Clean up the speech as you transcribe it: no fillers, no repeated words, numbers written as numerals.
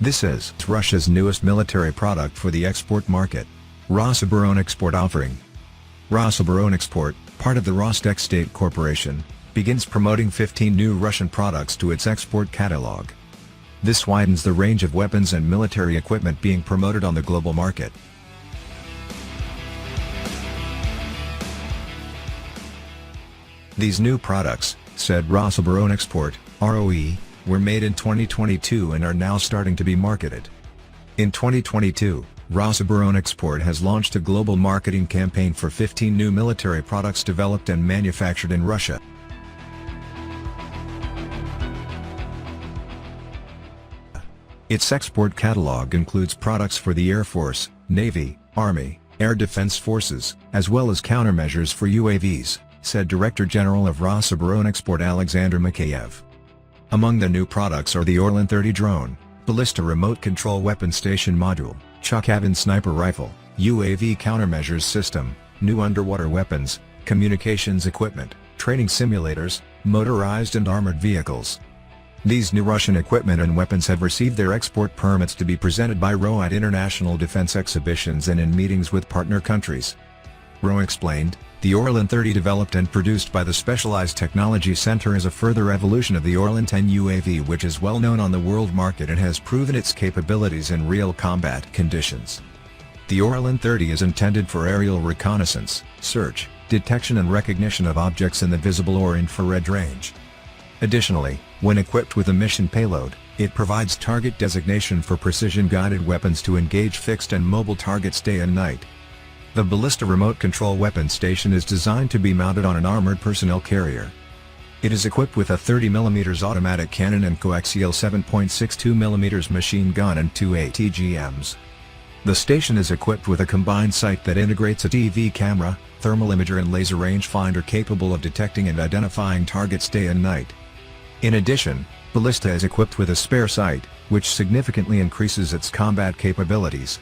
This is Russia's newest military product for the export market. Rosoboronexport Offering. Rosoboronexport, part of the Rostec State Corporation, begins promoting 15 new Russian products to its export catalog. This widens the range of weapons and military equipment being promoted on the global market. These new products, said Rosoboronexport, ROE, were made in 2022 and are now starting to be marketed. In 2022, Rosoboronexport has launched a global marketing campaign for 15 new military products developed and manufactured in Russia. Its export catalog includes products for the Air Force, Navy, Army, Air Defense Forces, as well as countermeasures for UAVs, said Director General of Rosoboronexport Alexander Mikheev. Among the new products are the Orlan-10 drone, Ballista remote control weapon station module, Mikheev sniper rifle, UAV countermeasures system, new underwater weapons, communications equipment, training simulators, motorized and armored vehicles. These new Russian equipment and weapons have received their export permits to be presented by RO at international defense exhibitions and in meetings with partner countries. RO explained, the Orlan-10 developed and produced by the Specialized Technology Center is a further evolution of the Orlan-10 UAV, which is well known on the world market and has proven its capabilities in real combat conditions. The Orlan-10 is intended for aerial reconnaissance, search, detection and recognition of objects in the visible or infrared range. Additionally, when equipped with a mission payload, it provides target designation for precision-guided weapons to engage fixed and mobile targets day and night. The Ballista remote control weapon station is designed to be mounted on an armored personnel carrier. It is equipped with a 30mm automatic cannon and coaxial 7.62mm machine gun and 2 ATGMs. The station is equipped with a combined sight that integrates a TV camera, thermal imager and laser rangefinder capable of detecting and identifying targets day and night. In addition, Ballista is equipped with a spare sight, which significantly increases its combat capabilities.